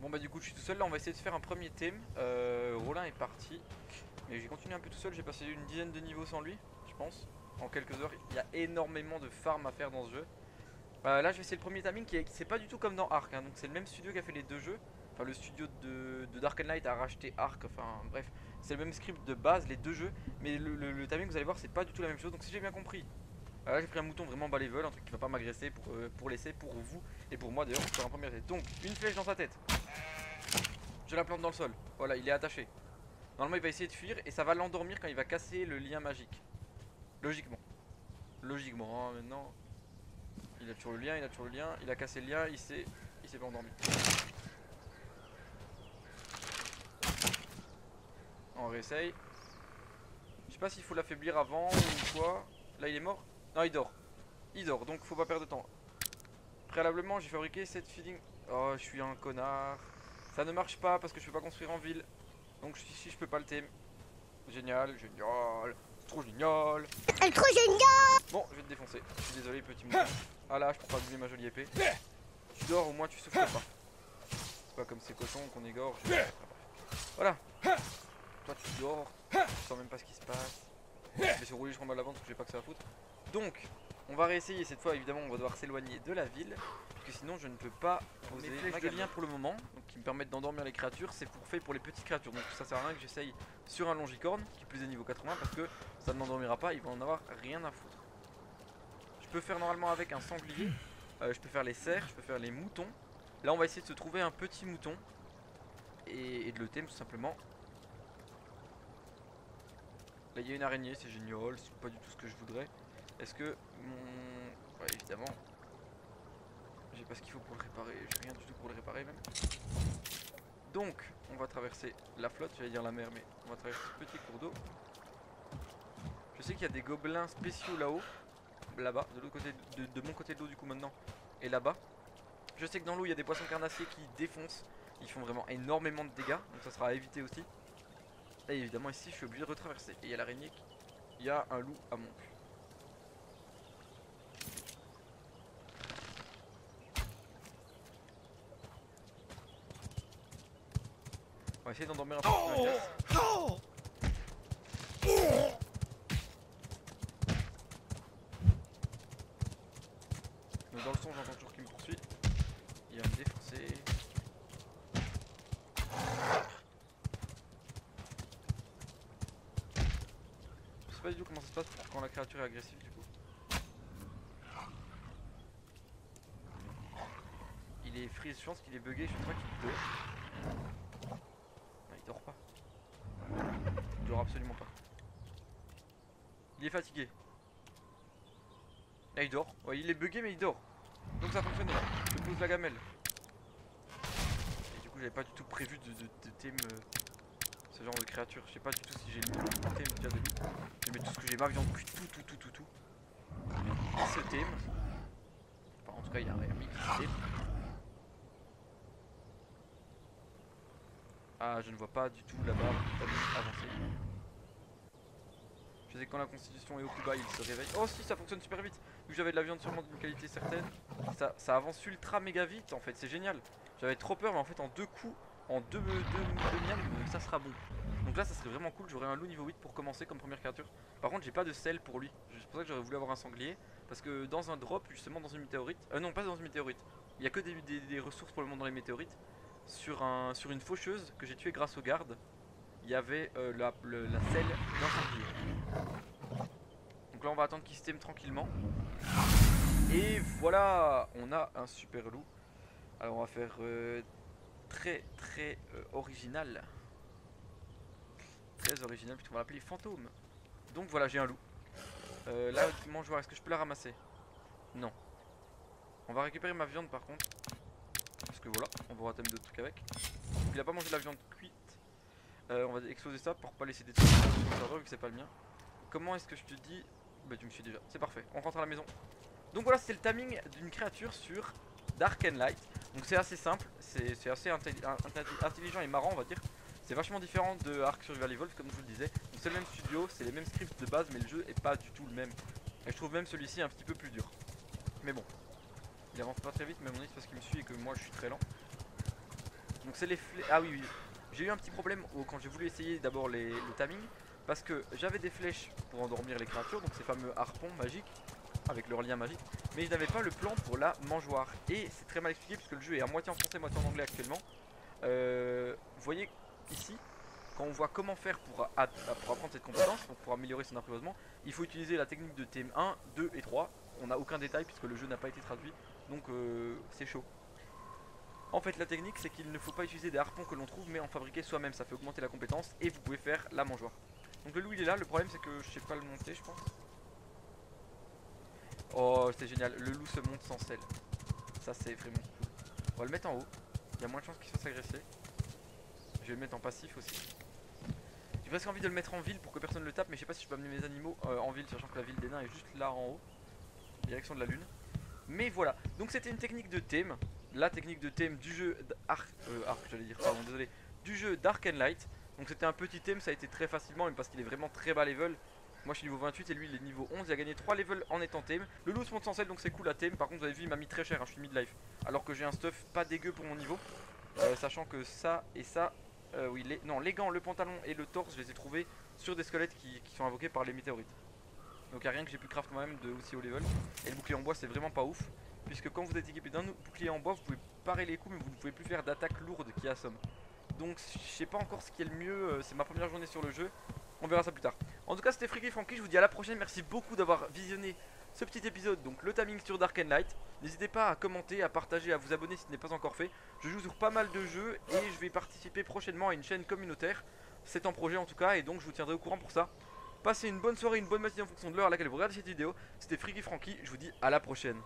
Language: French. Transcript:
Bon bah du coup je suis tout seul, là on va essayer de faire un premier thème. Rollin est parti. Mais j'ai continué un peu tout seul, j'ai passé une dizaine de niveaux sans lui, je pense. En quelques heures, il y a énormément de farm à faire dans ce jeu. Là je vais essayer le premier timing c'est pas du tout comme dans Ark, hein. Donc c'est le même studio qui a fait les deux jeux. Enfin le studio de Dark Knight a racheté Ark, enfin bref. C'est le même script de base, les deux jeux. Mais le timing vous allez voir c'est pas du tout la même chose. Donc si j'ai bien compris, là j'ai pris un mouton vraiment bas level, un truc qui va pas m'agresser pour l'essai, pour vous et pour moi d'ailleurs pour faire un premier essai. Donc une flèche dans sa tête. Je la plante dans le sol. Voilà, il est attaché. Normalement il va essayer de fuir et ça va l'endormir quand il va casser le lien magique. Logiquement. Logiquement, hein, maintenant. Il a toujours le lien, il a cassé le lien, il s'est pas endormi. On réessaye. Je sais pas s'il faut l'affaiblir avant ou quoi. Là il est mort. Non il dort. Il dort donc faut pas perdre de temps. Préalablement j'ai fabriqué cette feeding. Oh je suis un connard. Ça ne marche pas parce que je peux pas construire en ville. Donc ici je peux pas le thème. Génial, génial. Trop génial. Trop génial. Bon je vais te défoncer. Je suis désolé petit mouton. Ah là je peux pas doubler ma jolie épée. Tu dors au moins tu souffres pas. C'est pas comme ces cochons qu'on égorge. Voilà. Toi tu dors. Tu sens même pas ce qui se passe. Je vais se rouler, je remballe la vente parce que j'ai pas que ça à foutre. Donc, on va réessayer cette fois. Évidemment, on va devoir s'éloigner de la ville. Puisque sinon, je ne peux pas poser mes flèches de lien pour le moment. Donc, qui me permettent d'endormir les créatures. C'est fait pour les petites créatures. Donc, ça sert à rien que j'essaye sur un longicorne. Qui plus est niveau 80. Parce que ça ne m'endormira pas. Il va en avoir rien à foutre. Je peux faire normalement avec un sanglier. Je peux faire les cerfs. Je peux faire les moutons. Là, on va essayer de se trouver un petit mouton. Et de le thème tout simplement. Là il y a une araignée, c'est génial, c'est pas du tout ce que je voudrais. Est-ce que mon... Ouais évidemment. J'ai pas ce qu'il faut pour le réparer, j'ai rien du tout pour le réparer même. Donc on va traverser la flotte, j'allais dire la mer mais on va traverser ce petit cours d'eau. Je sais qu'il y a des gobelins spéciaux là-haut. Là-bas, de l'autre côté, de mon côté de l'eau du coup maintenant. Et là-bas. Je sais que dans l'eau il y a des poissons carnassiers qui défoncent. Ils font vraiment énormément de dégâts, donc ça sera à éviter aussi. Et évidemment ici je suis obligé de retraverser. Et il y a l'araignée, il y a un loup à mon cul. On va essayer d'endormir un peu plus la casse. Mais dans le son j'entends toujours qu'il me poursuit. Il va me défoncer. Je sais pas du tout comment ça se passe pour quand la créature est agressive du coup. Il est freeze, je pense qu'il est bugué, je crois qu'il dort. Non il dort pas. Il dort absolument pas. Il est fatigué. Là il dort, ouais il est bugué mais il dort. Donc ça fonctionne, je pose la gamelle. Et du coup j'avais pas du tout prévu de thème ce genre de créature. Je sais pas du tout si j'ai le thème déjà de loup. Je mets tout ce que j'ai, ma viande cuite, tout. Ce thème. Enfin en tout cas il y a rien mis ce thème. Ah je ne vois pas du tout là-bas avancer. Je sais que quand la constitution est au plus bas il se réveille. Oh si ça fonctionne super vite. Vu que j'avais de la viande sûrement d'une qualité certaine. Ça avance ultra méga vite en fait, c'est génial. J'avais trop peur mais en fait en deux coups, en deux miams, ça sera bon. Donc là ça serait vraiment cool, j'aurais un loup niveau 8 pour commencer comme première créature. Par contre j'ai pas de sel pour lui, c'est pour ça que j'aurais voulu avoir un sanglier. Parce que dans un drop, justement dans une météorite, non pas dans une météorite, il y a que des ressources pour le moment dans les météorites. Sur une faucheuse que j'ai tué grâce aux gardes, il y avait la selle d'un sanglier. Donc là on va attendre qu'il se thème tranquillement. Et voilà, on a un super loup. Alors on va faire très original. Très original puisqu'on va l'appeler fantôme. Donc voilà j'ai un loup. Là mangeoire, est-ce que je peux la ramasser? Non. On va récupérer ma viande par contre. Parce que voilà, on va rater d'autres trucs avec. Donc, il a pas mangé de la viande cuite. On va exploser ça pour pas laisser des trucs sur le serveur vu que c'est pas le mien. Comment est-ce que je te dis? Bah tu me suis déjà, c'est parfait, on rentre à la maison. Donc voilà c'est le timing d'une créature sur Dark Knight. Donc c'est assez simple, c'est assez intelligent et marrant on va dire. C'est vachement différent de Ark Survival Evolved comme je vous le disais. Donc c'est le même studio, c'est les mêmes scripts de base mais le jeu est pas du tout le même. Et je trouve même celui-ci un petit peu plus dur. Mais bon, il avance pas très vite mais mon avis c'est parce qu'il me suit et que moi je suis très lent. Donc c'est les flèches. Ah oui, oui. J'ai eu un petit problème quand j'ai voulu essayer d'abord le timing. Parce que j'avais des flèches pour endormir les créatures, donc ces fameux harpons magiques avec leur lien magique. Mais je n'avais pas le plan pour la mangeoire. Et c'est très mal expliqué puisque le jeu est à moitié en français, moitié en anglais actuellement. Vous voyez ici, quand on voit comment faire pour apprendre cette compétence, donc pour améliorer son apprivoisement, il faut utiliser la technique de thème 1, 2 et 3. On n'a aucun détail puisque le jeu n'a pas été traduit, donc c'est chaud. En fait la technique c'est qu'il ne faut pas utiliser des harpons que l'on trouve mais en fabriquer soi-même, ça fait augmenter la compétence et vous pouvez faire la mangeoire. Donc le loup il est là, le problème c'est que je sais pas le monter je pense. Oh c'est génial, le loup se monte sans sel. Ça c'est vraiment cool. On va le mettre en haut, il y a moins de chances qu'il se fasse agresser. Je vais le mettre en passif aussi. J'ai presque envie de le mettre en ville pour que personne ne le tape, mais je sais pas si je peux amener mes animaux en ville, sachant que la ville des nains est juste là en haut, direction de la lune. Mais voilà, donc c'était une technique de thème, la technique de thème du jeu j'allais dire, pardon, désolé, du jeu Dark and Light. Donc c'était un petit thème, ça a été très facilement, même parce qu'il est vraiment très bas level. Moi je suis niveau 28 et lui il est niveau 11, il a gagné 3 levels en étant thème. Le loup se monte sans sel donc c'est cool à thème, par contre vous avez vu il m'a mis très cher, hein, je suis mid-life. Alors que j'ai un stuff pas dégueu pour mon niveau, sachant que ça et ça... oui, les gants, le pantalon et le torse, je les ai trouvés sur des squelettes qui sont invoqués par les météorites. Donc il n'y a rien que j'ai pu craft moi-même de aussi haut level. Et le bouclier en bois c'est vraiment pas ouf, puisque quand vous êtes équipé d'un bouclier en bois vous pouvez parer les coups mais vous ne pouvez plus faire d'attaque lourde qui assomme. Donc je sais pas encore ce qui est le mieux, c'est ma première journée sur le jeu, on verra ça plus tard. En tout cas c'était Freaky Franky, je vous dis à la prochaine, merci beaucoup d'avoir visionné ce petit épisode, donc le timing sur Dark and Light. N'hésitez pas à commenter, à partager, à vous abonner si ce n'est pas encore fait. Je joue sur pas mal de jeux et je vais participer prochainement à une chaîne communautaire. C'est en projet en tout cas et donc je vous tiendrai au courant pour ça. Passez une bonne soirée, une bonne matinée en fonction de l'heure à laquelle vous regardez cette vidéo. C'était Freaky Franky, je vous dis à la prochaine.